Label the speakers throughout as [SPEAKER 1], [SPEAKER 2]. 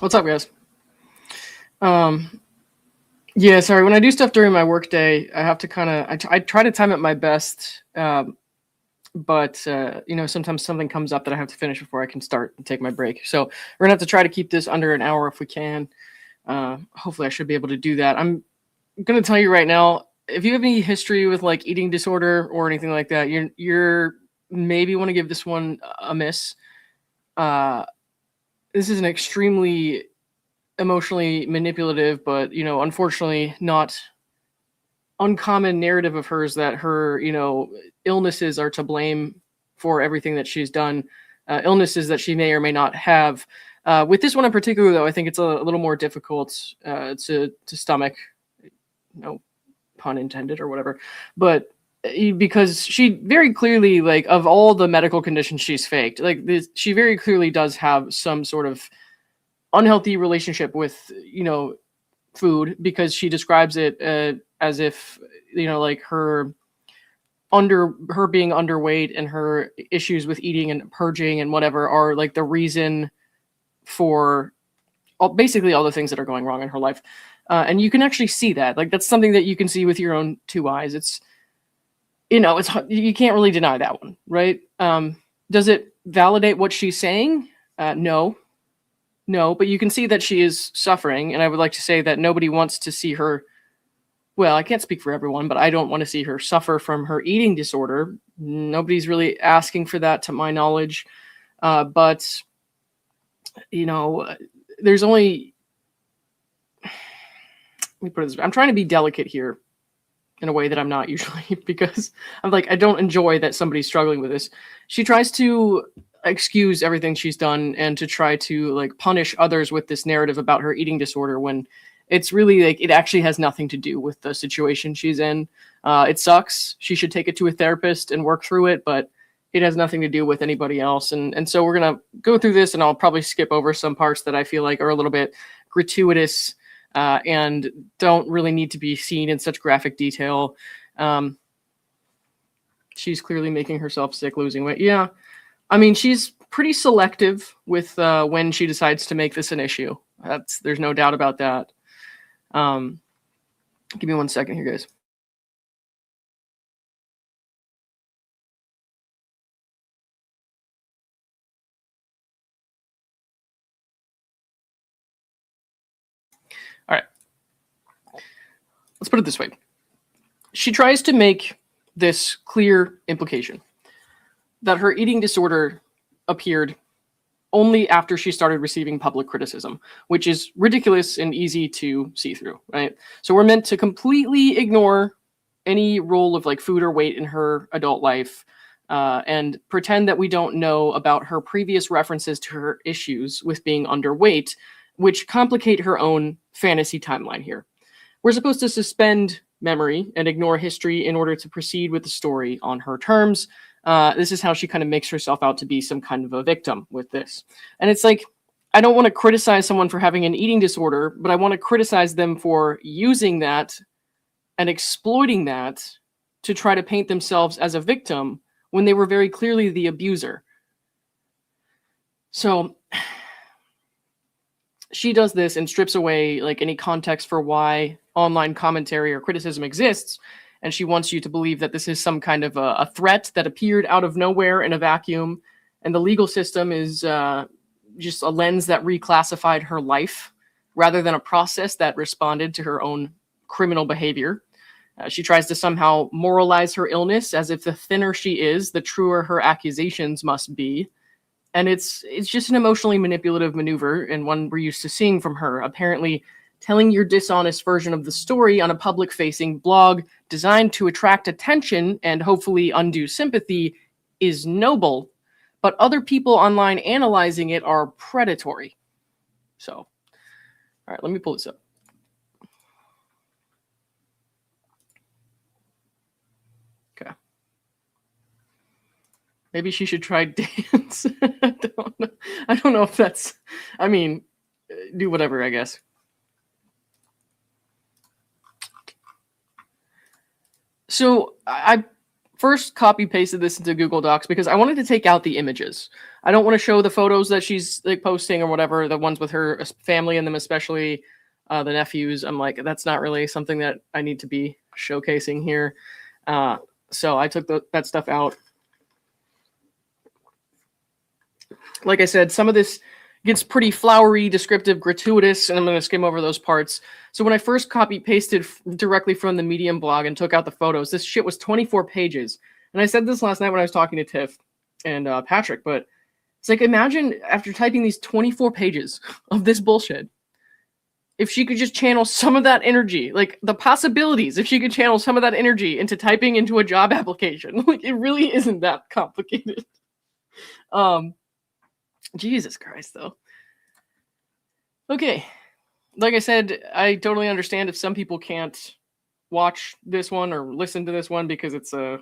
[SPEAKER 1] What's up, guys? Yeah, sorry. When I do stuff during my workday, I have to kind of I try to time it my best, but sometimes something comes up that I have to finish before I can start and take my break. So we're gonna have to try to keep this under an hour if we can. Hopefully, I should be able to do that. I'm gonna tell you right now, if you have any history with like eating disorder or anything like that, you're maybe want to give this one a miss. Uh, this is an extremely emotionally manipulative, but unfortunately not uncommon narrative of hers that her illnesses are to blame for everything that she's done, illnesses that she may or may not have. With this one in particular, though, I think it's a little more difficult to stomach. No pun intended or whatever, but because she very clearly, like, of all the medical conditions she's faked, like this, she very clearly does have some sort of unhealthy relationship with food, because she describes it as if like her being underweight and her issues with eating and purging and whatever are like the reason for basically all the things that are going wrong in her life. And you can actually see that, like, that's something that you can see with your own two eyes. It's it's, you can't really deny that one, right? Does it validate what she's saying? No, but you can see that she is suffering, and I would like to say that nobody wants to see her. Well, I can't speak for everyone, but I don't want to see her suffer from her eating disorder. Nobody's really asking for that, to my knowledge. But there's only. Let me put it this way. I'm trying to be delicate here in a way that I'm not usually, because I'm like, I don't enjoy that somebody's struggling with this. She tries to excuse everything she's done and to try to like punish others with this narrative about her eating disorder, when it's really like it actually has nothing to do with the situation she's in. It sucks. She should take it to a therapist and work through it, but it has nothing to do with anybody else. And so we're gonna go through this, and I'll probably skip over some parts that I feel like are a little bit gratuitous and don't really need to be seen in such graphic detail. She's clearly making herself sick, losing weight. Yeah, I mean, she's pretty selective with when she decides to make this an issue. There's no doubt about that. Give me 1 second here, guys. All right. Let's put it this way. She tries to make this clear implication that her eating disorder appeared only after she started receiving public criticism, which is ridiculous and easy to see through, right? So we're meant to completely ignore any role of like food or weight in her adult life, and pretend that we don't know about her previous references to her issues with being underweight, which complicate her own fantasy timeline here. We're supposed to suspend memory and ignore history in order to proceed with the story on her terms. This is how she kind of makes herself out to be some kind of a victim with this. And it's like, I don't want to criticize someone for having an eating disorder, but I want to criticize them for using that and exploiting that to try to paint themselves as a victim when they were very clearly the abuser. So she does this and strips away like any context for why online commentary or criticism exists. And she wants you to believe that this is some kind of a threat that appeared out of nowhere in a vacuum. And the legal system is just a lens that reclassified her life rather than a process that responded to her own criminal behavior. She tries to somehow moralize her illness as if the thinner she is, the truer her accusations must be. And it's just an emotionally manipulative maneuver, and one we're used to seeing from her. Apparently, telling your dishonest version of the story on a public-facing blog designed to attract attention and hopefully undue sympathy is noble, but other people online analyzing it are predatory. So, all right, let me pull this up. Okay. Maybe she should try dance. I don't know if that's, I mean, do whatever, I guess. So I first copy pasted this into Google Docs because I wanted to take out the images. I don't want to show the photos that she's like posting or whatever, the ones with her family in them, especially the nephews. I'm like, that's not really something that I need to be showcasing here. So I took that stuff out. Like I said, some of this gets pretty flowery, descriptive, gratuitous, and I'm going to skim over those parts. So when I first copy pasted directly from the Medium blog and took out the photos, this shit was 24 pages. And I said this last night when I was talking to Tiff and Patrick, but it's like, imagine after typing these 24 pages of this bullshit, if she could just channel some of that energy, like the possibilities, if she could channel some of that energy into typing into a job application. Like, it really isn't that complicated. Jesus Christ, though. Okay. Like I said, I totally understand if some people can't watch this one or listen to this one because it's a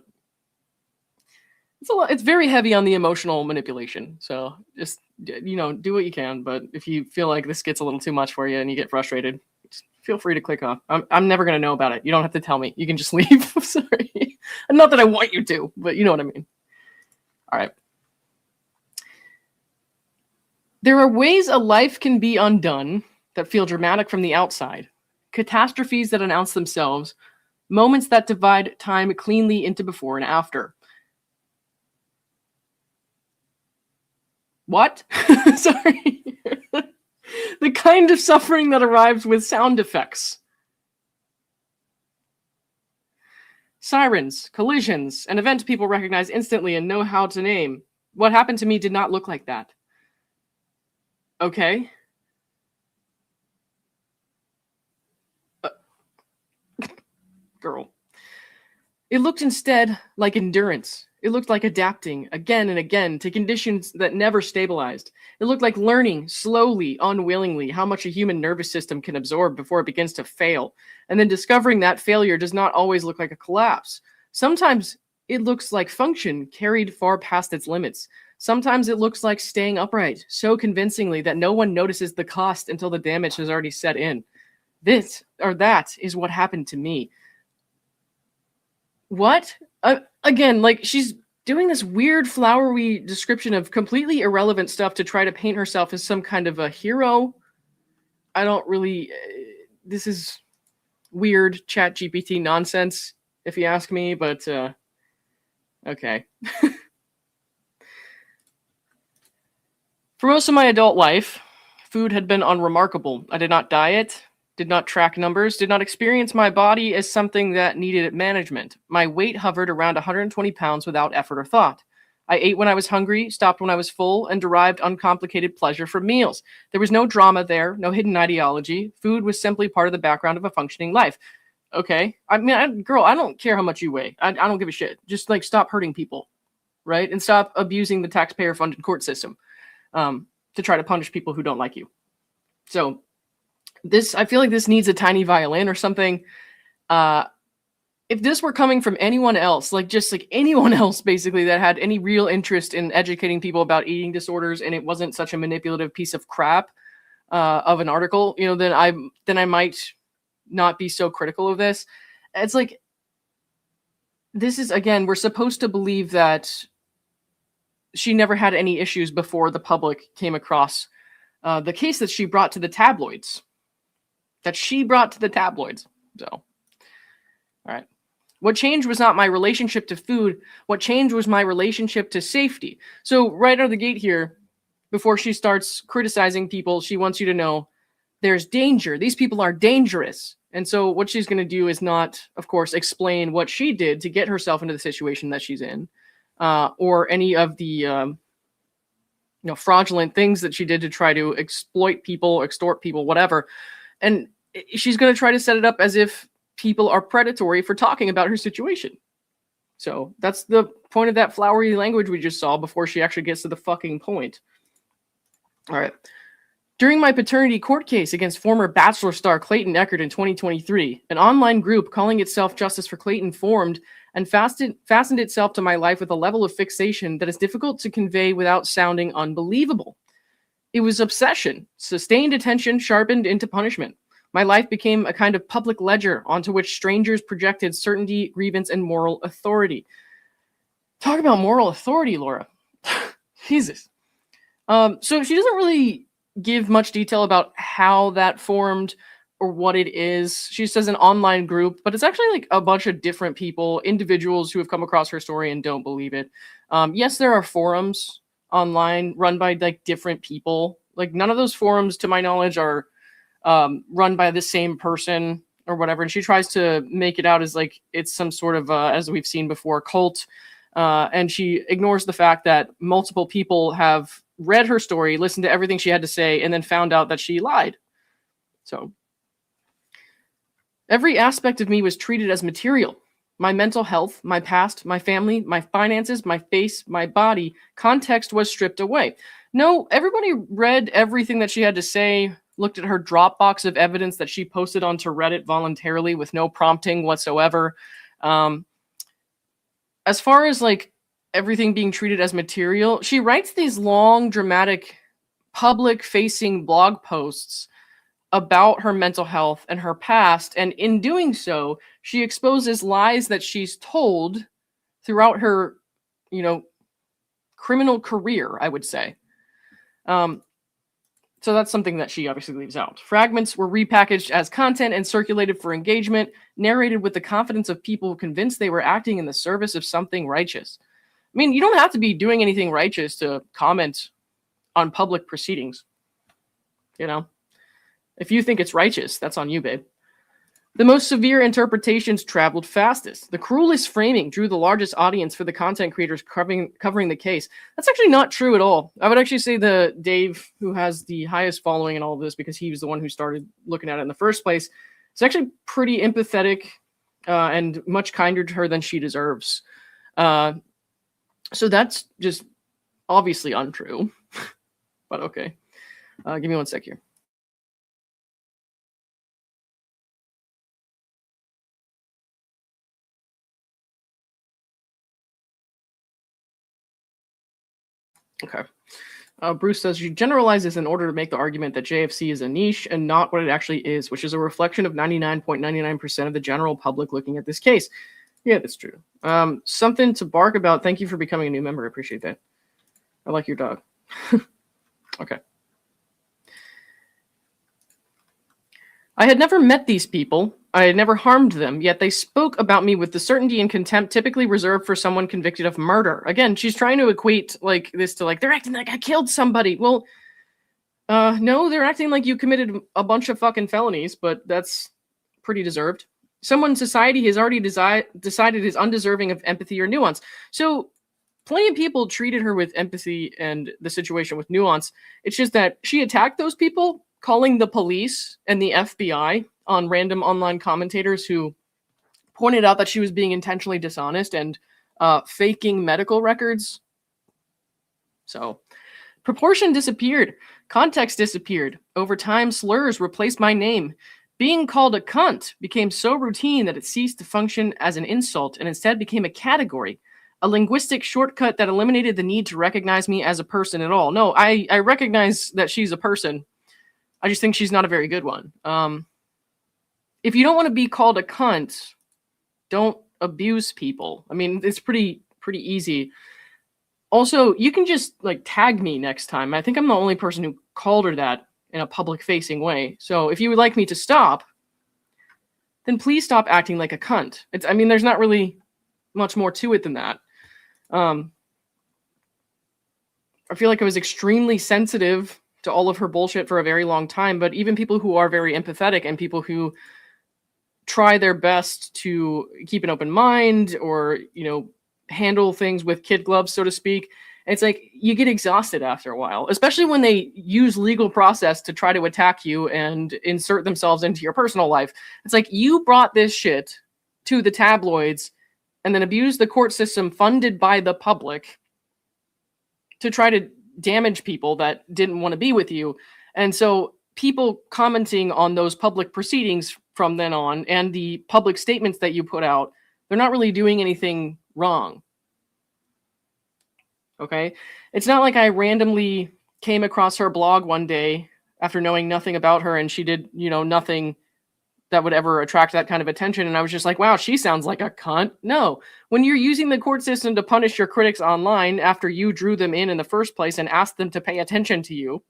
[SPEAKER 1] lot, it's very heavy on the emotional manipulation. So just, you know, do what you can. But if you feel like this gets a little too much for you and you get frustrated, just feel free to click off. I'm never going to know about it. You don't have to tell me. You can just leave. Sorry. Not that I want you to, but you know what I mean. All right. There are ways a life can be undone that feel dramatic from the outside, catastrophes that announce themselves, moments that divide time cleanly into before and after. What? Sorry. The kind of suffering that arrives with sound effects. Sirens, collisions, an event people recognize instantly and know how to name. What happened to me did not look like that. Okay. Girl. It looked instead like endurance. It looked like adapting again and again to conditions that never stabilized. It looked like learning slowly, unwillingly, how much a human nervous system can absorb before it begins to fail. And then discovering that failure does not always look like a collapse. Sometimes it looks like function carried far past its limits. Sometimes it looks like staying upright so convincingly that no one notices the cost until the damage has already set in. This or that is what happened to me. What? Again, like, she's doing this weird flowery description of completely irrelevant stuff to try to paint herself as some kind of a hero. I don't really... this is weird ChatGPT nonsense, if you ask me, but okay. For most of my adult life, food had been unremarkable. I did not diet, did not track numbers, did not experience my body as something that needed management. My weight hovered around 120 pounds without effort or thought. I ate when I was hungry, stopped when I was full, and derived uncomplicated pleasure from meals. There was no drama there, no hidden ideology. Food was simply part of the background of a functioning life. Okay. I mean, girl, I don't care how much you weigh. I don't give a shit. Just, like, stop hurting people, right? And stop abusing the taxpayer-funded court system to try to punish people who don't like you. So this, I feel like this needs a tiny violin or something. If this were coming from anyone else, like just like anyone else basically that had any real interest in educating people about eating disorders, and it wasn't such a manipulative piece of crap of an article, you know, then I might not be so critical of this. It's like, this is, again, we're supposed to believe that she never had any issues before the public came across the case that she brought to the tabloids. So, all right. What changed was not my relationship to food. What changed was my relationship to safety. So right out of the gate here, before she starts criticizing people, she wants you to know there's danger. These people are dangerous. And so what she's going to do is not, of course, explain what she did to get herself into the situation that she's in, or any of the fraudulent things that she did to try to exploit people, extort people, whatever. And she's going to try to set it up as if people are predatory for talking about her situation. So that's the point of that flowery language we just saw before she actually gets to the fucking point. All right. During my paternity court case against former Bachelor star Clayton Echard in 2023, an online group calling itself Justice for Clayton formed and fastened itself to my life with a level of fixation that is difficult to convey without sounding unbelievable. It was obsession, sustained attention sharpened into punishment. My life became a kind of public ledger onto which strangers projected certainty, grievance, and moral authority. Talk about moral authority, Laura. Jesus. So she doesn't really give much detail about how that formed or what it is. She says an online group, but it's actually like a bunch of different people, individuals who have come across her story and don't believe it. Yes, there are forums online run by like different people. Like none of those forums, to my knowledge, are run by the same person or whatever. And she tries to make it out as like it's some sort of, as we've seen before, cult. And she ignores the fact that multiple people have read her story, listened to everything she had to say, and then found out that she lied. So every aspect of me was treated as material. My mental health, my past, my family, my finances, my face, my body, context was stripped away. No, everybody read everything that she had to say, looked at her Dropbox of evidence that she posted onto Reddit voluntarily with no prompting whatsoever. As far as like everything being treated as material, she writes these long, dramatic, public-facing blog posts about her mental health and her past, and in doing so, she exposes lies that she's told throughout her, criminal career, I would say. So that's something that she obviously leaves out. Fragments were repackaged as content and circulated for engagement, narrated with the confidence of people convinced they were acting in the service of something righteous. I mean, you don't have to be doing anything righteous to comment on public proceedings. If you think it's righteous, that's on you, babe. The most severe interpretations traveled fastest. The cruelest framing drew the largest audience for the content creators covering the case. That's actually not true at all. I would actually say the Dave, who has the highest following in all of this because he was the one who started looking at it in the first place, is actually pretty empathetic and much kinder to her than she deserves. So that's just obviously untrue. But okay. Give me one sec here. Okay. Bruce says she generalizes in order to make the argument that JFC is a niche and not what it actually is, which is a reflection of 99.99% of the general public looking at this case. Yeah, that's true. Something to bark about. Thank you for becoming a new member. I appreciate that. I like your dog. Okay. I had never met these people. I had never harmed them, yet they spoke about me with the certainty and contempt typically reserved for someone convicted of murder. Again, she's trying to equate like this to like, they're acting like I killed somebody. Well, no, they're acting like you committed a bunch of fucking felonies, but that's pretty deserved. Someone in society has already decided is undeserving of empathy or nuance. So plenty of people treated her with empathy and the situation with nuance. It's just that she attacked those people, calling the police and the FBI on random online commentators who pointed out that she was being intentionally dishonest and faking medical records. So proportion disappeared. Context disappeared. Over time, slurs replaced my name. Being called a cunt became so routine that it ceased to function as an insult and instead became a category, a linguistic shortcut that eliminated the need to recognize me as a person at all. No, I recognize that she's a person. I just think she's not a very good one. If you don't want to be called a cunt, don't abuse people. I mean, it's pretty easy. Also, you can just like tag me next time. I think I'm the only person who called her that in a public-facing way. So if you would like me to stop, then please stop acting like a cunt. There's not really much more to it than that. I feel like I was extremely sensitive to all of her bullshit for a very long time, but even people who are very empathetic and people who try their best to keep an open mind or, handle things with kid gloves, so to speak, it's like you get exhausted after a while, especially when they use legal process to try to attack you and insert themselves into your personal life. It's like you brought this shit to the tabloids and then abused the court system funded by the public to try to damage people that didn't want to be with you. And so people commenting on those public proceedings from then on and the public statements that you put out, they're not really doing anything wrong. Okay? It's not like I randomly came across her blog one day after knowing nothing about her and she did, nothing that would ever attract that kind of attention. And I was just like, wow, she sounds like a cunt. No, when you're using the court system to punish your critics online after you drew them in the first place and asked them to pay attention to you,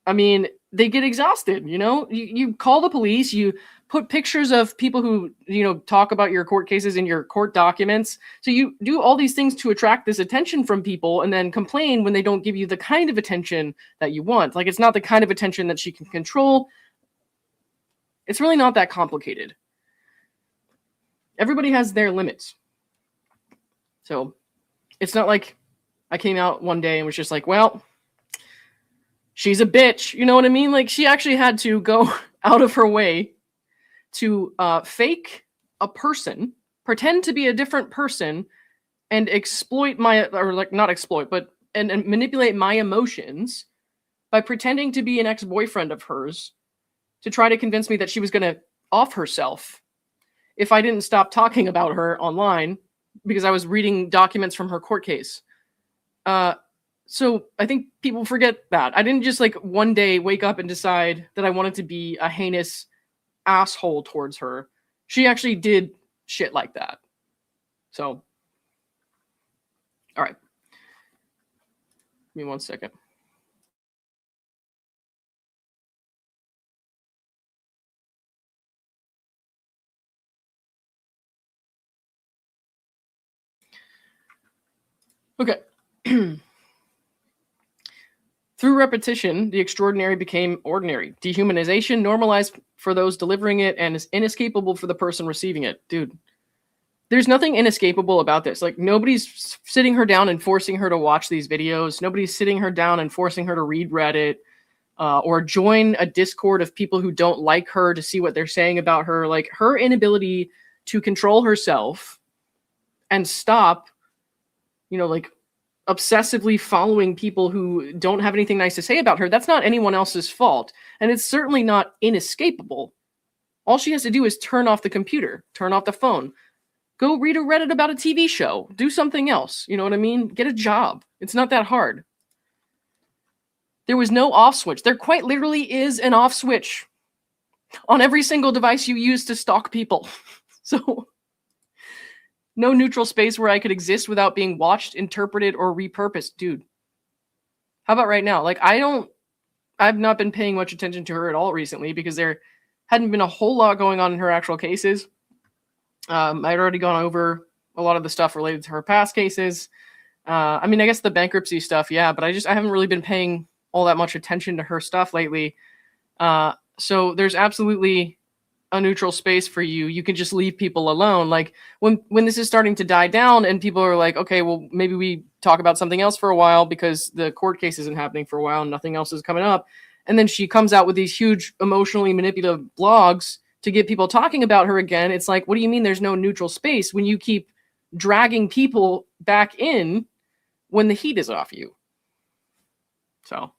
[SPEAKER 1] I mean, they get exhausted, you know? You call the police, you put pictures of people who, you know, talk about your court cases in your court documents. So you do all these things to attract this attention from people and then complain when they don't give you the kind of attention that you want. Like, it's not the kind of attention that she can control. It's really not that complicated. Everybody has their limits. So it's not like I came out one day and was just like, well, she's a bitch. You know what I mean? Like, she actually had to go out of her way to fake a person, pretend to be a different person, and exploit my, or like not exploit, but and manipulate my emotions by pretending to be an ex-boyfriend of hers to try to convince me that she was going to off herself if I didn't stop talking about her online because I was reading documents from her court case. So I think people forget that. I didn't just like one day wake up and decide that I wanted to be a heinous asshole towards her. She actually did shit like that. So, all right. Give me 1 second. Okay. Through repetition, the extraordinary became ordinary. Dehumanization normalized for those delivering it and is inescapable for the person receiving it. Dude, there's nothing inescapable about this. Like, nobody's sitting her down and forcing her to watch these videos. Nobody's sitting her down and forcing her to read Reddit or join a Discord of people who don't like her to see what they're saying about her. Like, her inability to control herself and stop, you know, like, obsessively following people who don't have anything nice to say about her, that's not anyone else's fault. And it's certainly not inescapable. All she has to do is turn off the computer, turn off the phone, go read a Reddit about a TV show, do something else. You know what I mean? Get a job. It's not that hard. There was no off switch. There quite literally is an off switch on every single device you use to stalk people. So no neutral space where I could exist without being watched, interpreted, or repurposed. Dude, how about right now? Like, I've not been paying much attention to her at all recently because there hadn't been a whole lot going on in her actual cases. I'd already gone over a lot of the stuff related to her past cases. I mean, I guess the bankruptcy stuff, yeah, but I haven't really been paying all that much attention to her stuff lately. So there's absolutely a neutral space for you. You can just leave people alone. Like, when this is starting to die down and people are like, okay, well, maybe we talk about something else for a while because the court case isn't happening for a while and nothing else is coming up. And then she comes out with these huge emotionally manipulative blogs to get people talking about her again. It's like, what do you mean there's no neutral space when you keep dragging people back in when the heat is off you? So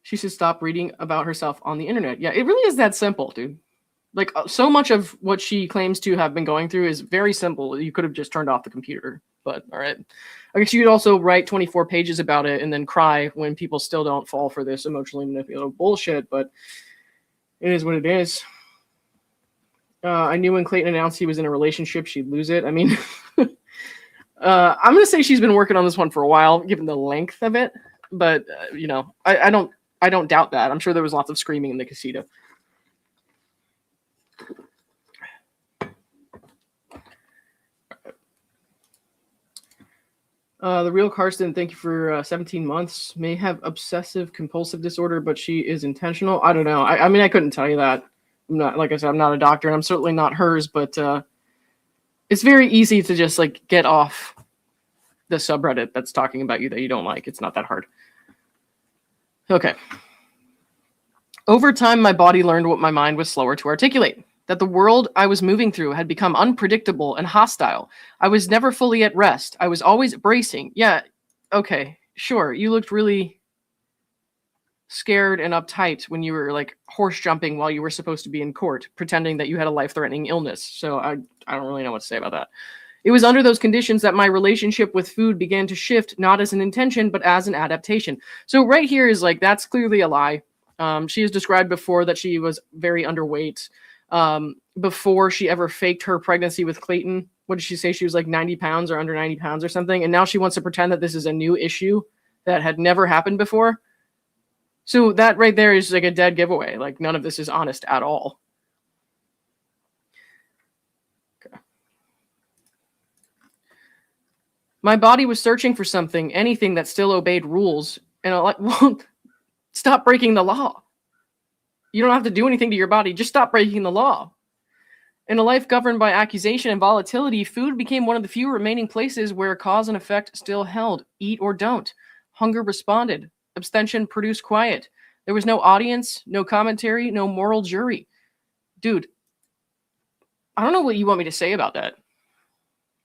[SPEAKER 1] she should stop reading about herself on the internet. Yeah, it really is that simple, dude. Like, so much of what she claims to have been going through is very simple. You could have just turned off the computer, but all right. I guess you could also write 24 pages about it and then cry when people still don't fall for this emotionally manipulative bullshit, but it is what it is. I knew when Clayton announced he was in a relationship, she'd lose it. I mean, I'm going to say she's been working on this one for a while, given the length of it, but, you know, I don't doubt that. I'm sure there was lots of screaming in the casita. The real Karsten, thank you for 17 months. May have obsessive compulsive disorder, but she is intentional. I don't know. I mean, I couldn't tell you that. I'm not, like I said, I'm not a doctor, and I'm certainly not hers, but it's very easy to just like get off the subreddit that's talking about you that you don't like. It's not that hard. Okay. Over time, my body learned what my mind was slower to articulate, that the world I was moving through had become unpredictable and hostile. I was never fully at rest. I was always bracing. Yeah, okay, sure. You looked really scared and uptight when you were like horse jumping while you were supposed to be in court, pretending that you had a life-threatening illness. So I don't really know what to say about that. It was under those conditions that my relationship with food began to shift, not as an intention, but as an adaptation. So right here is like, that's clearly a lie. She has described before that she was very underweight before she ever faked her pregnancy with Clayton. What did she say? She was like 90 pounds or under 90 pounds or something. And now she wants to pretend that this is a new issue that had never happened before. So that right there is like a dead giveaway. Like none of this is honest at all. Okay. My body was searching for something, anything that still obeyed rules. And I'm like, well, stop breaking the law. You don't have to do anything to your body. Just stop breaking the law. In a life governed by accusation and volatility, food became one of the few remaining places where cause and effect still held. Eat or don't. Hunger responded. Abstention produced quiet. There was no audience, no commentary, no moral jury. Dude, I don't know what you want me to say about that.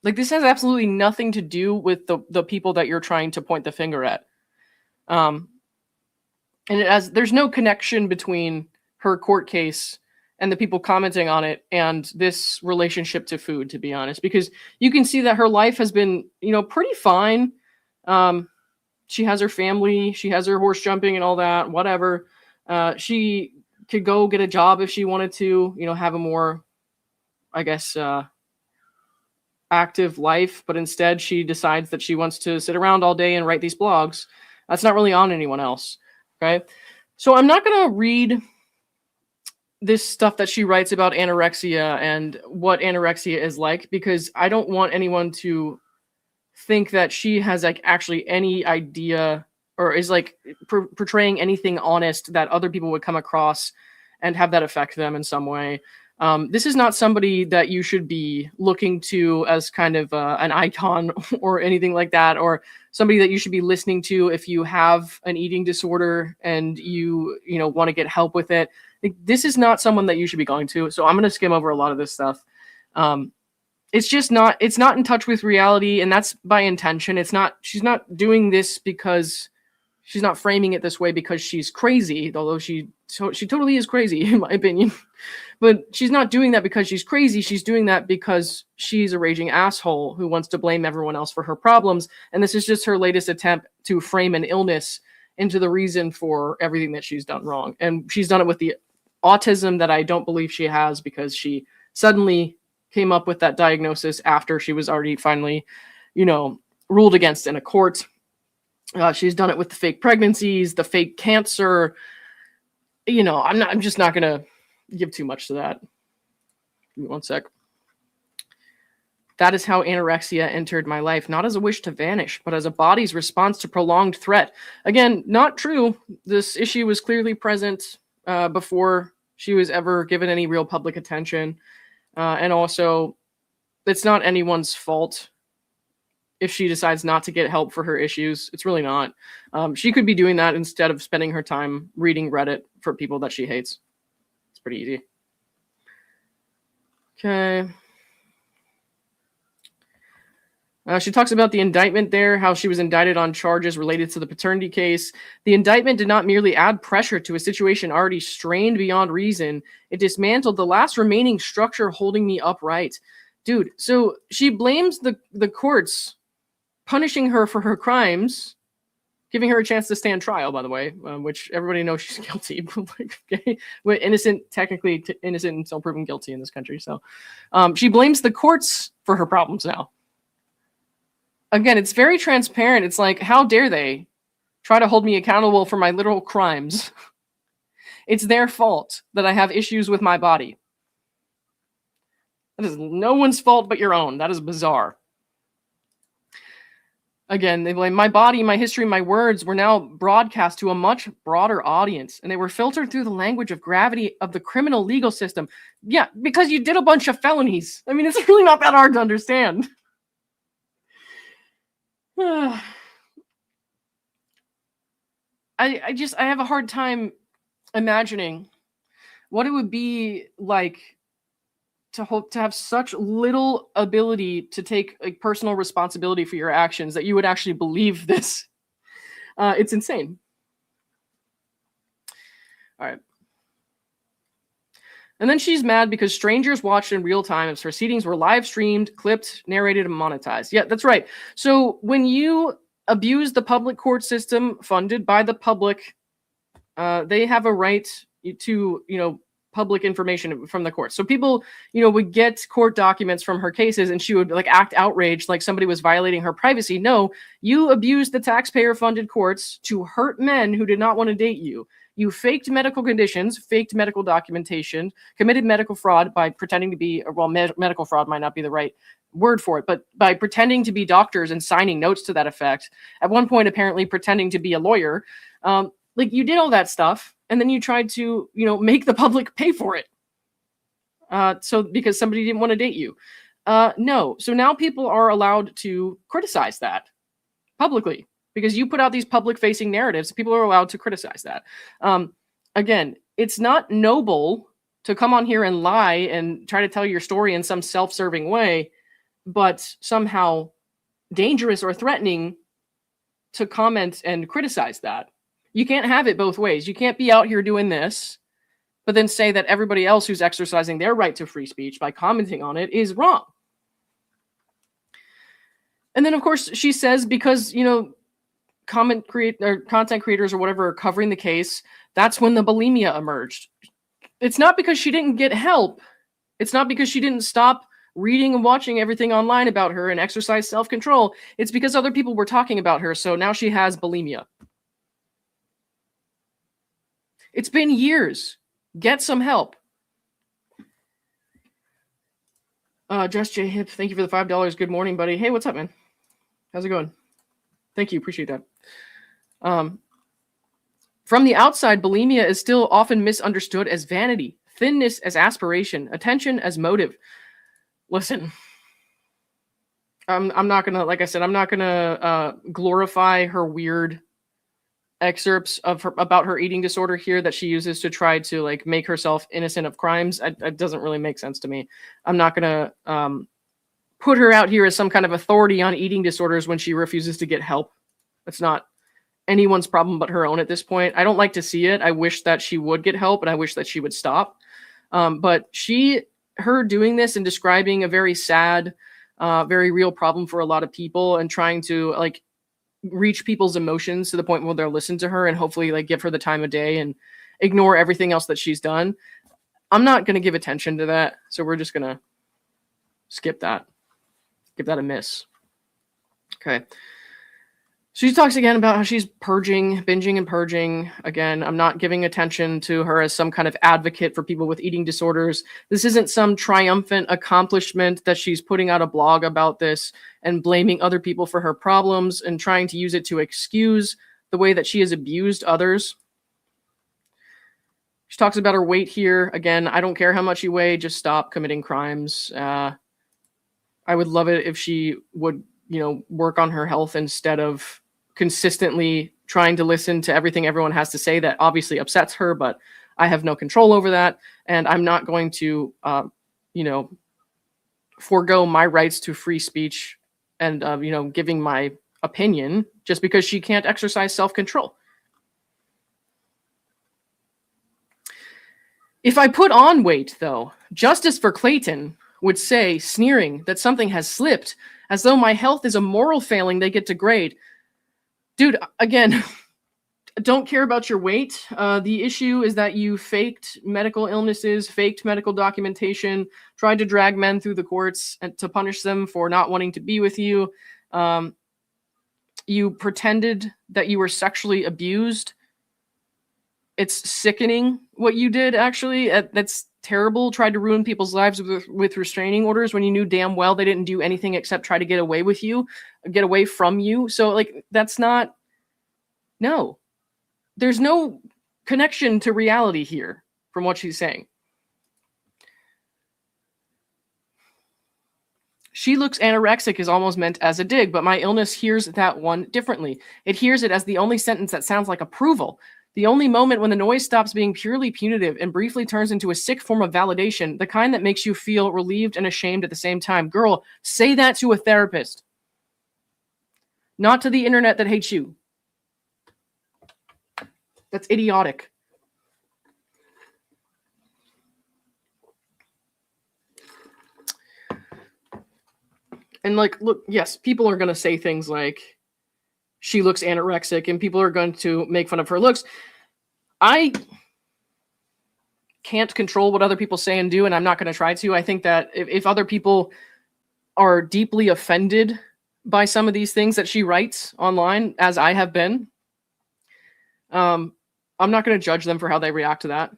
[SPEAKER 1] Like, this has absolutely nothing to do with the people that you're trying to point the finger at. And there's no connection between her court case and the people commenting on it and this relationship to food, to be honest, because you can see that her life has been, pretty fine. She has her family, she has her horse jumping and all that, whatever. She could go get a job if she wanted to, have a more, I guess, active life, but instead she decides that she wants to sit around all day and write these blogs. That's not really on anyone else. Okay. So I'm not going to read this stuff that she writes about anorexia and what anorexia is like, because I don't want anyone to think that she has like actually any idea or is like portraying anything honest that other people would come across and have that affect them in some way. This is not somebody that you should be looking to as kind of an icon or anything like that, or somebody that you should be listening to if you have an eating disorder and you want to get help with it. Like, this is not someone that you should be going to. So I'm going to skim over a lot of this stuff. It's not in touch with reality, and that's by intention. She's not doing this because she's not framing it this way because she's crazy, although she totally is crazy in my opinion. But she's not doing that because she's crazy. She's doing that because she's a raging asshole who wants to blame everyone else for her problems. And this is just her latest attempt to frame an illness into the reason for everything that she's done wrong. And she's done it with the autism that I don't believe she has, because she suddenly came up with that diagnosis after she was already finally, ruled against in a court. She's done it with the fake pregnancies, the fake cancer. I'm just not going to give too much to that. Give me one sec. That is how anorexia entered my life, not as a wish to vanish, but as a body's response to prolonged threat. Again, not true. This issue was clearly present before she was ever given any real public attention. And also, it's not anyone's fault if she decides not to get help for her issues. It's really not. She could be doing that instead of spending her time reading Reddit for people that she hates. It's pretty easy. Okay. She talks about the indictment there, how she was indicted on charges related to the paternity case. The indictment did not merely add pressure to a situation already strained beyond reason. It dismantled the last remaining structure holding me upright. Dude, so she blames the courts punishing her for her crimes, giving her a chance to stand trial, by the way, which everybody knows she's guilty. Okay? We're technically innocent until proven guilty in this country. So she blames the courts for her problems now. Again, it's very transparent. It's like, how dare they try to hold me accountable for my literal crimes? It's their fault that I have issues with my body. That is no one's fault but your own. That is bizarre. Again, they blame my body, my history, my words were now broadcast to a much broader audience, and they were filtered through the language of gravity of the criminal legal system. Yeah, because you did a bunch of felonies. I mean, it's really not that hard to understand. I have a hard time imagining what it would be like to have such little ability to take like personal responsibility for your actions that you would actually believe this. It's insane. All right. And then she's mad because strangers watched in real time as proceedings were live streamed, clipped, narrated, and monetized. Yeah, that's right. So when you abuse the public court system funded by the public, they have a right to, public information from the court. So people, would get court documents from her cases and she would like act outraged like somebody was violating her privacy. No, you abused the taxpayer funded courts to hurt men who did not want to date you. You faked medical conditions, faked medical documentation, committed medical fraud by pretending to be, well, medical fraud might not be the right word for it, but by pretending to be doctors and signing notes to that effect. At one point, apparently pretending to be a lawyer. Like you did all that stuff, and then you tried to, make the public pay for it. So because somebody didn't want to date you. No. So now people are allowed to criticize that publicly because you put out these public facing narratives. People are allowed to criticize that. Again, it's not noble to come on here and lie and try to tell your story in some self-serving way, but somehow dangerous or threatening to comment and criticize that. You can't have it both ways. You can't be out here doing this, but then say that everybody else who's exercising their right to free speech by commenting on it is wrong. And then, of course, she says because, content creators or whatever are covering the case, that's when the bulimia emerged. It's not because she didn't get help. It's not because she didn't stop reading and watching everything online about her and exercise self-control. It's because other people were talking about her, so now she has bulimia. It's been years. Get some help. Just J Hip, thank you for the $5. Good morning, buddy. Hey, what's up, man? How's it going? Thank you. Appreciate that. From the outside, bulimia is still often misunderstood as vanity, thinness as aspiration, attention as motive. Listen, I'm not gonna, like I said, I'm not gonna glorify her weird excerpts of her about her eating disorder here that she uses to try to like make herself innocent of crimes. It doesn't really make sense to me. I'm not gonna put her out here as some kind of authority on eating disorders when she refuses to get help. It's not anyone's problem but her own at this point. I don't like to see it. I wish that she would get help and I wish that she would stop. But her doing this and describing a very sad, very real problem for a lot of people and trying to like reach people's emotions to the point where they'll listen to her and hopefully like give her the time of day and ignore everything else that she's done. I'm not going to give attention to that. So we're just going to skip that. Give that a miss. Okay. She talks again about how she's binging and purging. Again, I'm not giving attention to her as some kind of advocate for people with eating disorders. This isn't some triumphant accomplishment that she's putting out a blog about this and blaming other people for her problems and trying to use it to excuse the way that she has abused others. She talks about her weight here. Again, I don't care how much you weigh, just stop committing crimes. I would love it if she would, work on her health instead of consistently trying to listen to everything everyone has to say that obviously upsets her, but I have no control over that. And I'm not going to, forego my rights to free speech and, giving my opinion just because she can't exercise self-control. If I put on weight, though, Justice for Clayton would say, sneering, that something has slipped, as though my health is a moral failing they get to grade. Dude, again, don't care about your weight. The issue is that you faked medical illnesses, faked medical documentation, tried to drag men through the courts and to punish them for not wanting to be with you. You pretended that you were sexually abused. It's sickening what you did, actually. That's terrible. Tried to ruin people's lives with restraining orders when you knew damn well they didn't do anything except try to get away from you. So, like, that's not... No. There's no connection to reality here from what she's saying. She looks anorexic is almost meant as a dig, but my illness hears that one differently. It hears it as the only sentence that sounds like approval. The only moment when the noise stops being purely punitive and briefly turns into a sick form of validation, the kind that makes you feel relieved and ashamed at the same time. Girl, say that to a therapist. Not to the internet that hates you. That's idiotic. And like, look, yes, people are going to say things like, she looks anorexic, and people are going to make fun of her looks. I can't control what other people say and do, and I'm not going to try to. I think that if other people are deeply offended by some of these things that she writes online, as I have been, I'm not going to judge them for how they react to that.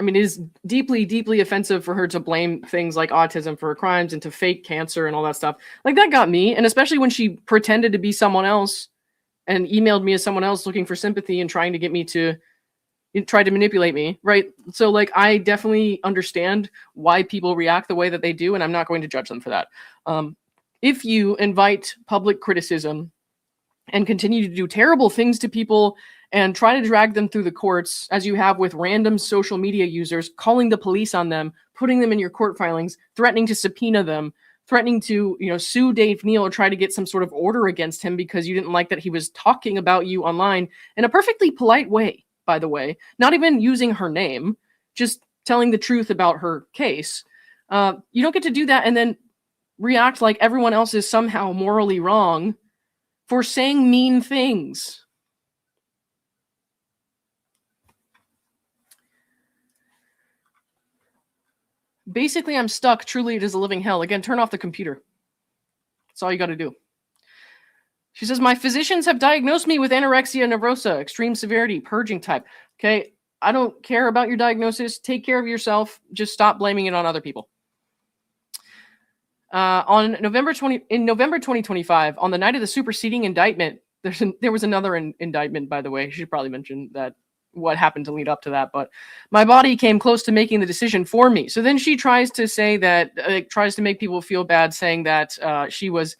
[SPEAKER 1] I mean, it is deeply, deeply offensive for her to blame things like autism for her crimes and to fake cancer and all that stuff. Like, that got me. And especially when she pretended to be someone else and emailed me as someone else looking for sympathy and trying to get me to try to manipulate me, right? So, like, I definitely understand why people react the way that they do, and I'm not going to judge them for that. If you invite public criticism and continue to do terrible things to people and try to drag them through the courts, as you have with random social media users, calling the police on them, putting them in your court filings, threatening to subpoena them, threatening to, sue Dave Neal or try to get some sort of order against him because you didn't like that he was talking about you online in a perfectly polite way, by the way, not even using her name, just telling the truth about her case. You don't get to do that and then react like everyone else is somehow morally wrong for saying mean things. Basically, I'm stuck. Truly, it is a living hell. Again, turn off the computer. That's all you got to do. She says, my physicians have diagnosed me with anorexia nervosa, extreme severity, purging type. Okay, I don't care about your diagnosis. Take care of yourself. Just stop blaming it on other people. In November 2025, on the night of the superseding indictment, there was another indictment, by the way. I should probably mention that what happened to lead up to that, but my body came close to making the decision for me. So then she tries to say that, tries to make people feel bad, saying that she was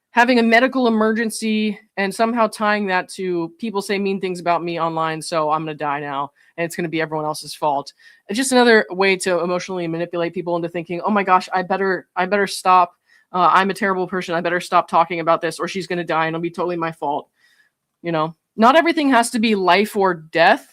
[SPEAKER 1] having a medical emergency and somehow tying that to people say mean things about me online, so I'm going to die now, and it's going to be everyone else's fault. It's just another way to emotionally manipulate people into thinking, oh my gosh, I better stop. I'm a terrible person. I better stop talking about this, or she's going to die and it'll be totally my fault. Not everything has to be life or death.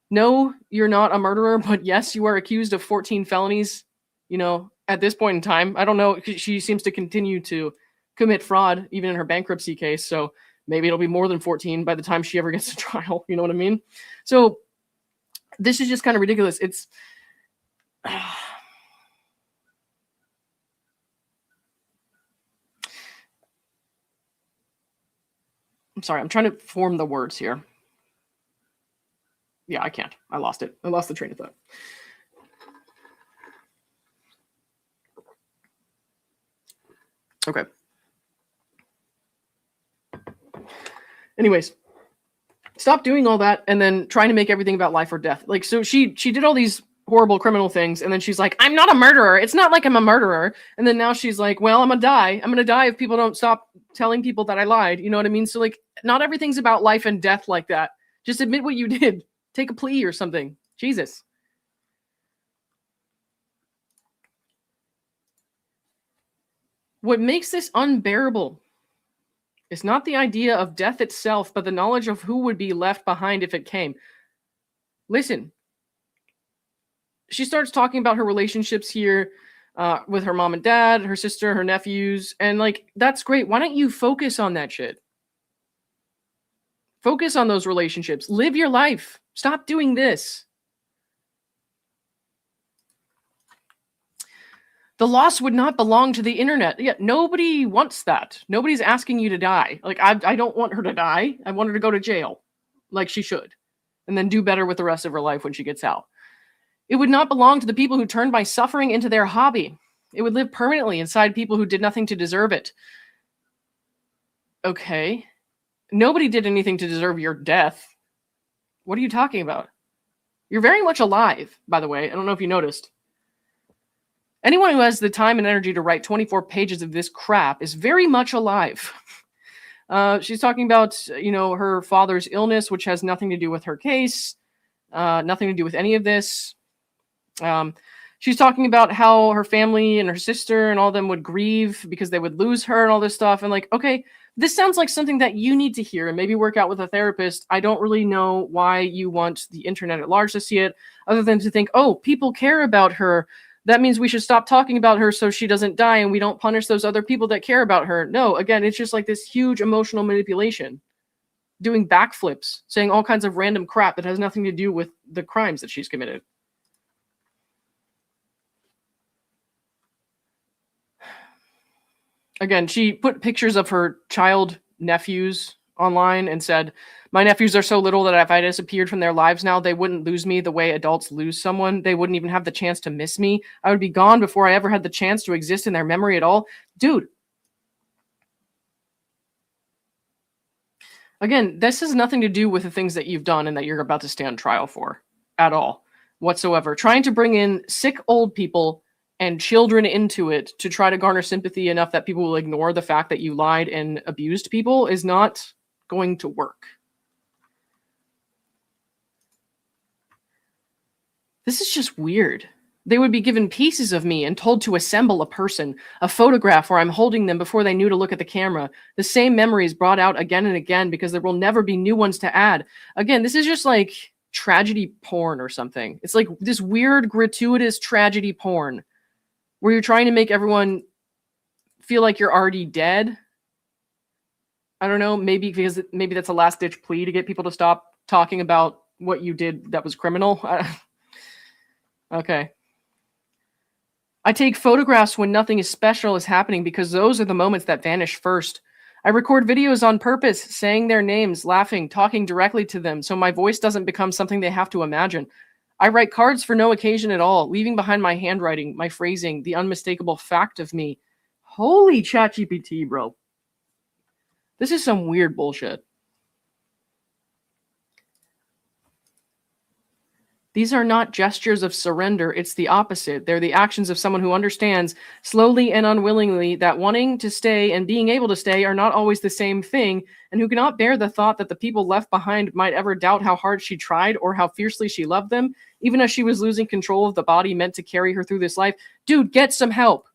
[SPEAKER 1] No, you're not a murderer, but yes, you are accused of 14 felonies, at this point in time. I don't know. She seems to continue to commit fraud, even in her bankruptcy case. So maybe it'll be more than 14 by the time she ever gets to trial. You know what I mean? So this is just kind of ridiculous. It's... I'm sorry. I'm trying to form the words here. Yeah, I can't. I lost it. I lost the train of thought. Okay. Anyways, stop doing all that and then trying to make everything about life or death. Like, so she did all these horrible criminal things, and then she's like, I'm not a murderer. It's not like I'm a murderer. And then now she's like, well, I'm gonna die. I'm gonna die if people don't stop telling people that I lied. You know what I mean? So, like, not everything's about life and death like that. Just admit what you did. Take a plea or something. Jesus. What makes this unbearable is not the idea of death itself, but the knowledge of who would be left behind if it came. Listen. She starts talking about her relationships here with her mom and dad, her sister, her nephews, and, like, that's great. Why don't you focus on that shit? Focus on those relationships. Live your life. Stop doing this. The loss would not belong to the internet. Yeah, nobody wants that. Nobody's asking you to die. Like, I don't want her to die. I want her to go to jail, like she should, and then do better with the rest of her life when she gets out. It would not belong to the people who turned my suffering into their hobby. It would live permanently inside people who did nothing to deserve it. Okay. Nobody did anything to deserve your death. What are you talking about? You're very much alive, by the way. I don't know if you noticed. Anyone who has the time and energy to write 24 pages of this crap is very much alive. She's talking about, her father's illness, which has nothing to do with her case, nothing to do with any of this. She's talking about how her family and her sister and all of them would grieve because they would lose her and all this stuff. And, like, okay, this sounds like something that you need to hear and maybe work out with a therapist. I don't really know why you want the internet at large to see it, other than to think, oh, people care about her. That means we should stop talking about her so she doesn't die and we don't punish those other people that care about her. No, again, it's just like this huge emotional manipulation. doing backflips, saying all kinds of random crap that has nothing to do with the crimes that she's committed. Again, she put pictures of her child nephews online and said, my nephews are so little that if I disappeared from their lives now, they wouldn't lose me the way adults lose someone. They wouldn't even have the chance to miss me. I would be gone before I ever had the chance to exist in their memory at all. Dude. Again, this has nothing to do with the things that you've done and that you're about to stand trial for at all whatsoever. Trying to bring in sick old people and children into it to try to garner sympathy enough that people will ignore the fact that you lied and abused people is not going to work. This is just weird. They would be given pieces of me and told to assemble a person, a photograph where I'm holding them before they knew to look at the camera. The same memories brought out again and again because there will never be new ones to add. Again, this is just like tragedy porn or something. It's like this weird, gratuitous tragedy porn where you're trying to make everyone feel like you're already dead. I don't know, maybe that's a last-ditch plea to get people to stop talking about what you did that was criminal. Okay. I take photographs when nothing is special is happening because those are the moments that vanish first. I record videos on purpose, saying their names, laughing, talking directly to them, so my voice doesn't become something they have to imagine. I write cards for no occasion at all, leaving behind my handwriting, my phrasing, the unmistakable fact of me. Holy ChatGPT, bro. This is some weird bullshit. These are not gestures of surrender. It's the opposite. They're the actions of someone who understands slowly and unwillingly that wanting to stay and being able to stay are not always the same thing, and who cannot bear the thought that the people left behind might ever doubt how hard she tried or how fiercely she loved them, even as she was losing control of the body meant to carry her through this life. Dude, get some help.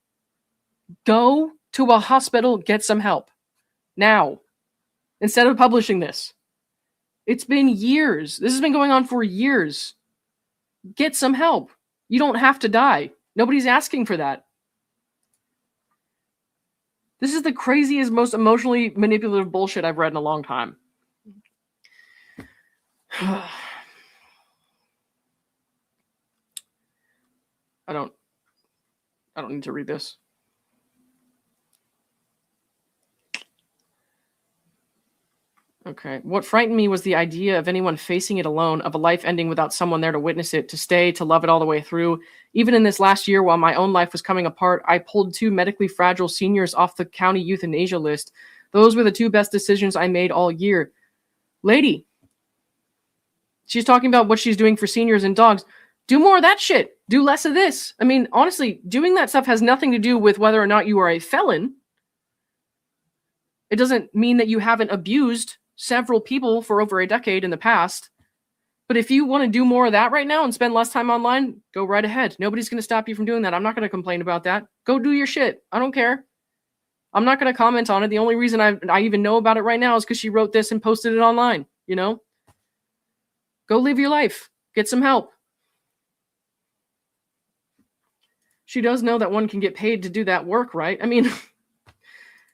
[SPEAKER 1] Go to a hospital, get some help. Now. Instead of publishing this. It's been years. This has been going on for years. Get some help. You don't have to die. Nobody's asking for that. This is the craziest, most emotionally manipulative bullshit I've read in a long time. I don't need to read this. Okay. What frightened me was the idea of anyone facing it alone, of a life ending without someone there to witness it, to stay, to love it all the way through. Even in this last year, while my own life was coming apart, I pulled 2 medically fragile seniors off the county euthanasia list. Those were the 2 best decisions I made all year. Lady. She's talking about what she's doing for seniors and dogs. Do more of that shit. Do less of this. I mean, honestly, doing that stuff has nothing to do with whether or not you are a felon. It doesn't mean that you haven't abused several people for over a decade in the past. But if you want to do more of that right now and spend less time online, go right ahead. Nobody's going to stop you from doing that. I'm not going to complain about that. Go do your shit. I don't care. I'm not going to comment on it. The only reason I even know about it right now is because she wrote this and posted it online, you know? Go live your life. Get some help. She does know that one can get paid to do that work, right? I mean,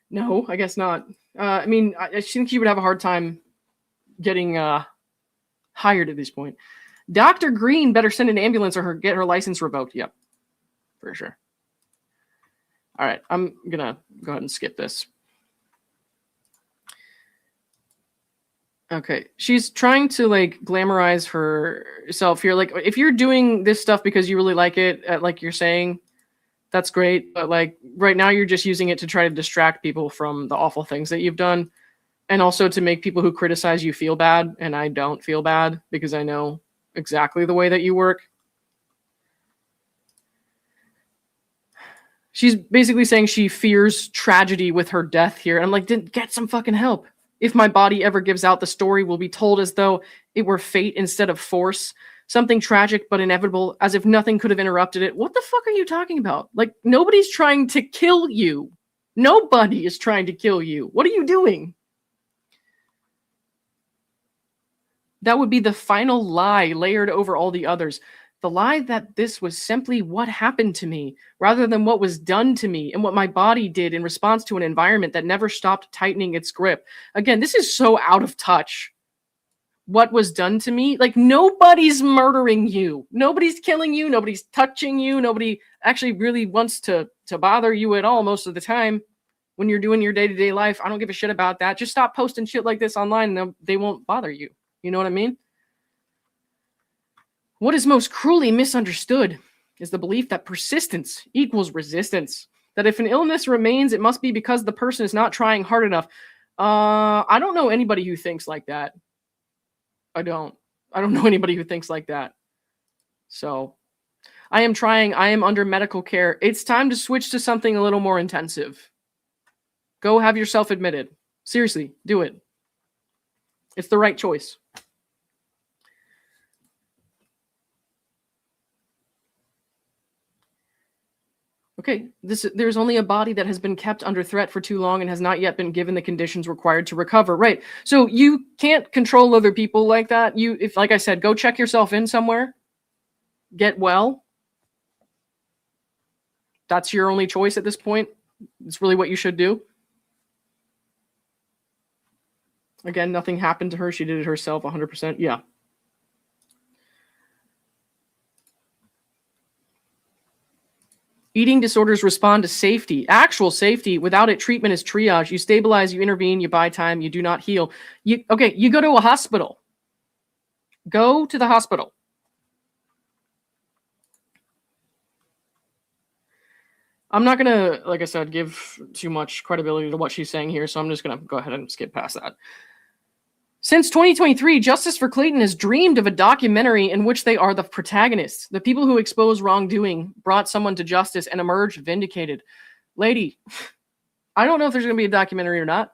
[SPEAKER 1] no, I guess not. I mean, I think she would have a hard time getting hired at this point. Dr. Green better send an ambulance or get her license revoked. Yep, for sure. All right, I'm going to go ahead and skip this. Okay, she's trying to, like, glamorize herself here. Like, if you're doing this stuff because you really like it, like you're saying, that's great, but like right now you're just using it to try to distract people from the awful things that you've done, and also to make people who criticize you feel bad, and I don't feel bad because I know exactly the way that you work. She's basically saying she fears tragedy with her death here, and I'm like, get some fucking help. If my body ever gives out, the story will be told as though it were fate instead of force. Something tragic but inevitable, as if nothing could have interrupted it. What the fuck are you talking about? Like, nobody's trying to kill you. Nobody is trying to kill you. What are you doing? That would be the final lie layered over all the others. The lie that this was simply what happened to me, rather than what was done to me and what my body did in response to an environment that never stopped tightening its grip. Again, this is so out of touch. What was done to me? Like, nobody's murdering you. Nobody's killing you. Nobody's touching you. Nobody actually really wants to bother you at all most of the time when you're doing your day-to-day life. I don't give a shit about that. Just stop posting shit like this online and they won't bother you. You know what I mean? What is most cruelly misunderstood is the belief that persistence equals resistance. That if an illness remains, it must be because the person is not trying hard enough. I don't know anybody who thinks like that. I don't know anybody who thinks like that. So I am trying. I am under medical care. It's time to switch to something a little more intensive. Go have yourself admitted. Seriously, do it. It's the right choice. Okay, there's only a body that has been kept under threat for too long and has not yet been given the conditions required to recover. Right. So you can't control other people like that. If like I said, go check yourself in somewhere. Get well. That's your only choice at this point. It's really what you should do. Again, nothing happened to her. She did it herself 100%. Yeah. Eating disorders respond to safety, actual safety. Without it, treatment is triage. You stabilize, you intervene, you buy time, you do not heal. You go to a hospital. Go to the hospital. I'm not going to, like I said, give too much credibility to what she's saying here, so I'm just going to go ahead and skip past that. Since 2023, Justice for Clayton has dreamed of a documentary in which they are the protagonists, the people who expose wrongdoing, brought someone to justice, and emerged vindicated. Lady, I don't know if there's going to be a documentary or not,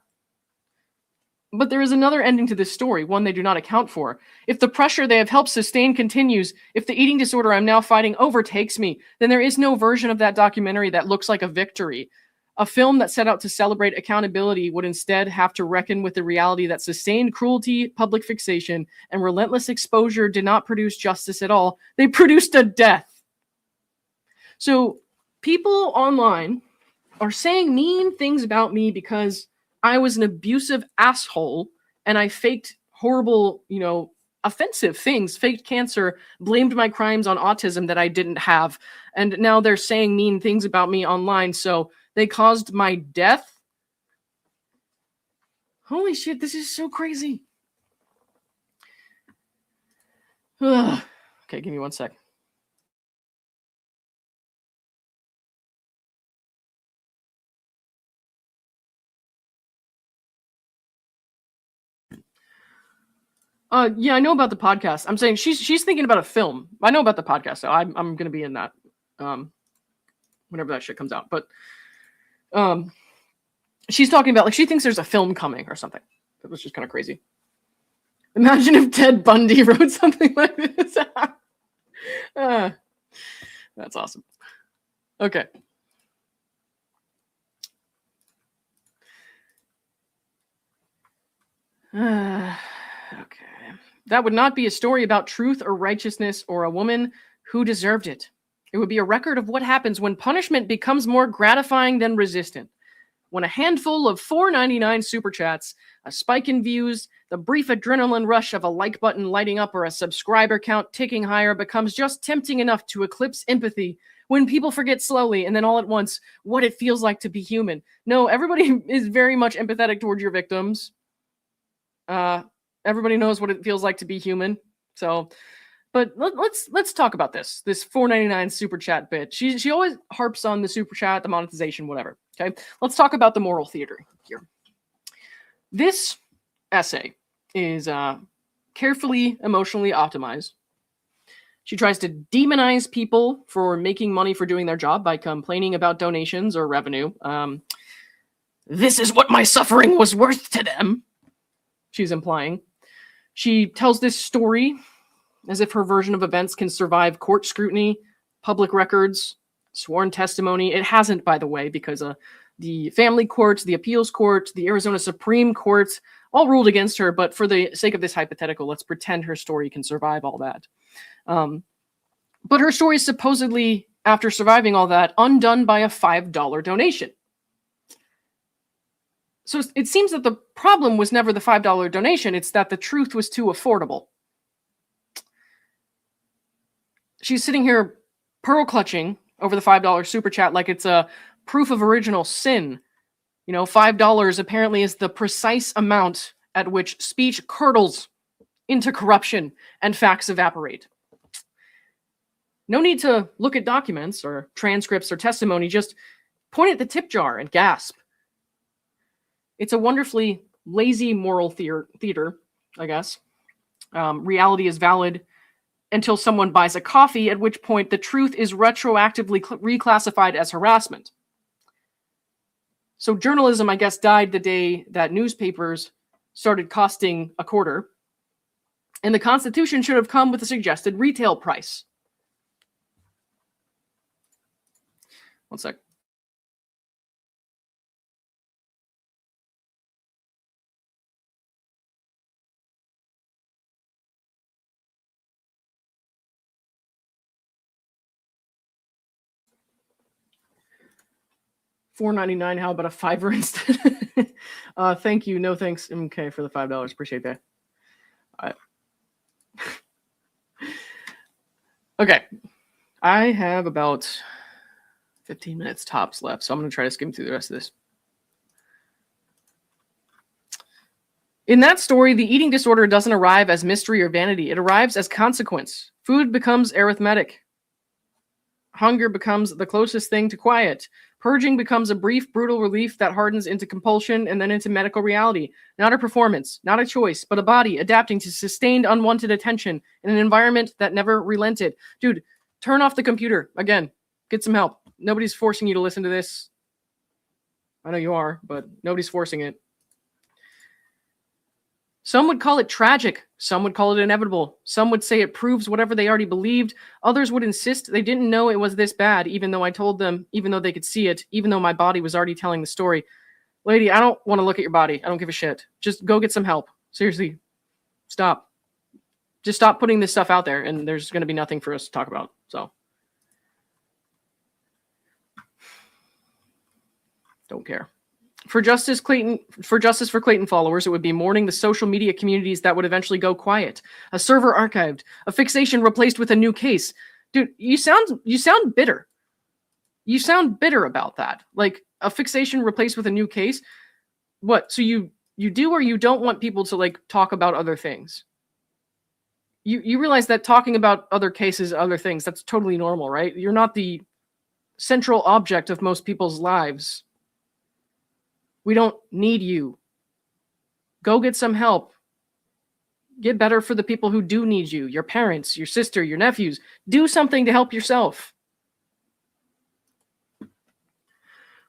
[SPEAKER 1] but there is another ending to this story, one they do not account for. If the pressure they have helped sustain continues, if the eating disorder I'm now fighting overtakes me, then there is no version of that documentary that looks like a victory. A film that set out to celebrate accountability would instead have to reckon with the reality that sustained cruelty, public fixation, and relentless exposure did not produce justice at all. They produced a death. So people online are saying mean things about me because I was an abusive asshole and I faked horrible, offensive things, faked cancer, blamed my crimes on autism that I didn't have. And now they're saying mean things about me online. So they caused my death. Holy shit, this is so crazy. Ugh. Okay, give me 1 sec. Yeah, I know about the podcast. I'm saying she's thinking about a film. I know about the podcast, so I'm going to be in that whenever that shit comes out. But she's talking about, like, she thinks there's a film coming or something. It was just kind of crazy. Imagine if Ted Bundy wrote something like this. That's awesome. Okay. Okay. That would not be a story about truth or righteousness or a woman who deserved it. It would be a record of what happens when punishment becomes more gratifying than resistant. When a handful of $4.99 super chats, a spike in views, the brief adrenaline rush of a like button lighting up or a subscriber count ticking higher becomes just tempting enough to eclipse empathy, when people forget slowly and then all at once what it feels like to be human. No, everybody is very much empathetic towards your victims. Everybody knows what it feels like to be human. So, but let's talk about this $4.99 super chat bit. She always harps on the super chat, the monetization, whatever. Okay, let's talk about the moral theater here. This essay is carefully emotionally optimized. She tries to demonize people for making money for doing their job by complaining about donations or revenue. This is what my suffering was worth to them, she's implying. She tells this story as if her version of events can survive court scrutiny, public records, sworn testimony. It hasn't, by the way, because the family court, the appeals court, the Arizona Supreme Court all ruled against her. But for the sake of this hypothetical, let's pretend her story can survive all that. But her story is supposedly, after surviving all that, undone by a $5 donation. So it seems that the problem was never the $5 donation, it's that the truth was too affordable. She's sitting here pearl clutching over the $5 super chat like it's a proof of original sin. You know, $5 apparently is the precise amount at which speech curdles into corruption and facts evaporate. No need to look at documents or transcripts or testimony, just point at the tip jar and gasp. It's a wonderfully lazy moral theater, I guess. Reality is valid until someone buys a coffee, at which point the truth is retroactively reclassified as harassment. So journalism, I guess, died the day that newspapers started costing a quarter, and the Constitution should have come with a suggested retail price. One sec. $4.99. How about a $5 instead? Thank you. No thanks. Okay, for the $5. Appreciate that. All right. Okay. I have about 15 minutes tops left, so I'm going to try to skim through the rest of this. In that story, the eating disorder doesn't arrive as mystery or vanity. It arrives as consequence. Food becomes arithmetic. Hunger becomes the closest thing to quiet. Purging becomes a brief, brutal relief that hardens into compulsion and then into medical reality. Not a performance, not a choice, but a body adapting to sustained unwanted attention in an environment that never relented. Dude, turn off the computer. Again, get some help. Nobody's forcing you to listen to this. I know you are, but nobody's forcing it. Some would call it tragic. Some would call it inevitable. Some would say it proves whatever they already believed. Others would insist they didn't know it was this bad, even though I told them, even though they could see it, even though my body was already telling the story. Lady, I don't want to look at your body. I don't give a shit. Just go get some help. Seriously, stop. Just stop putting this stuff out there, and there's going to be nothing for us to talk about. So, don't care. For justice for Clayton followers, it would be mourning the social media communities that would eventually go quiet. A server archived, a fixation replaced with a new case. Dude, you sound bitter. You sound bitter about that. Like a fixation replaced with a new case. What? So you do or you don't want people to like talk about other things? You realize that talking about other cases, other things, that's totally normal, right? You're not the central object of most people's lives. We don't need you. Go get some help. Get better for the people who do need you. Your parents, your sister, your nephews. Do something to help yourself.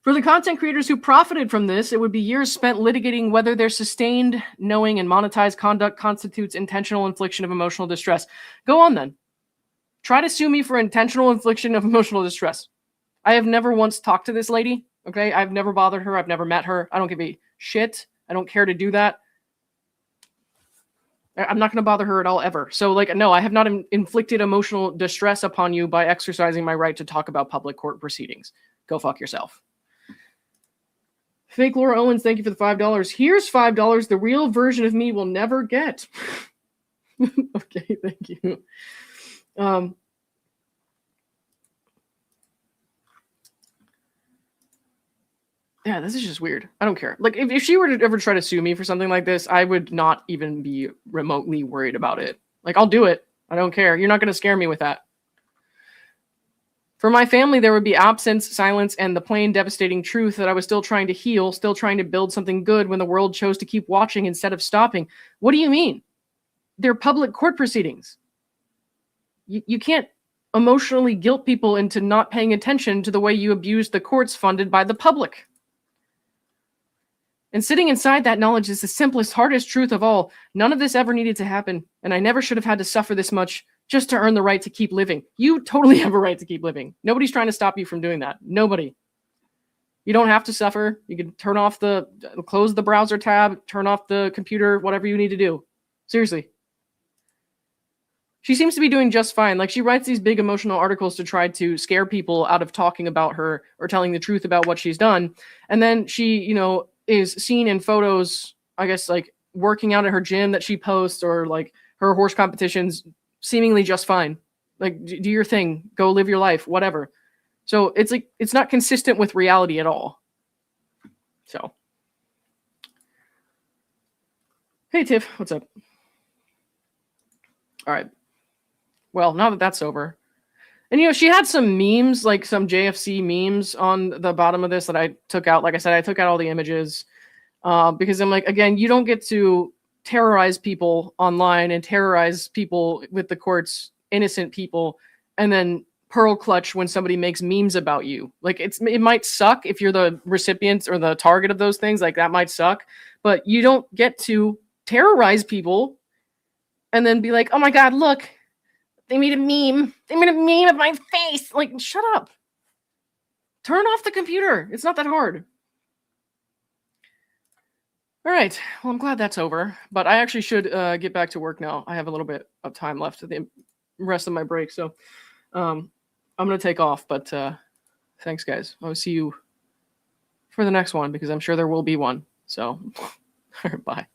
[SPEAKER 1] For the content creators who profited from this, it would be years spent litigating whether their sustained, knowing, and monetized conduct constitutes intentional infliction of emotional distress. Go on then. Try to sue me for intentional infliction of emotional distress. I have never once talked to this lady. Okay, I've never bothered her. I've never met her. I don't give a shit. I don't care to do that. I'm not going to bother her at all ever. So, like, no, I have not inflicted emotional distress upon you by exercising my right to talk about public court proceedings. Go fuck yourself. Fake Laura Owens, thank you for the $5. Here's $5 the real version of me will never get. Okay, thank you. Yeah, this is just weird. I don't care. Like, if she were to ever try to sue me for something like this, I would not even be remotely worried about it. Like, I'll do it. I don't care. You're not going to scare me with that. For my family, there would be absence, silence, and the plain devastating truth that I was still trying to heal, still trying to build something good when the world chose to keep watching instead of stopping. What do you mean? They're public court proceedings. You can't emotionally guilt people into not paying attention to the way you abuse the courts funded by the public. And sitting inside that knowledge is the simplest, hardest truth of all. None of this ever needed to happen, and I never should have had to suffer this much just to earn the right to keep living. You totally have a right to keep living. Nobody's trying to stop you from doing that. Nobody. You don't have to suffer. You can close the browser tab, turn off the computer, whatever you need to do. Seriously. She seems to be doing just fine. Like, she writes these big emotional articles to try to scare people out of talking about her or telling the truth about what she's done. And then she, you know, is seen in photos, I guess, like working out at her gym that she posts, or like her horse competitions, seemingly just fine. Like, do your thing, go live your life, whatever. So it's like, it's not consistent with reality at all. So, hey Tiff, what's up? All right. Well, now that that's over. And, you know, she had some memes, like some JFC memes on the bottom of this that I took out. Like I said, I took out all the images because I'm like, again, you don't get to terrorize people online and terrorize people with the courts, innocent people, and then pearl clutch when somebody makes memes about you. Like, it might suck if you're the recipient or the target of those things. Like, that might suck, but you don't get to terrorize people and then be like, oh my God, look, they made a meme. They made a meme of my face. Like, shut up. Turn off the computer. It's not that hard. All right. Well, I'm glad that's over. But I actually should get back to work now. I have a little bit of time left at the rest of my break. So I'm going to take off. But thanks, guys. I'll see you for the next one, because I'm sure there will be one. So bye.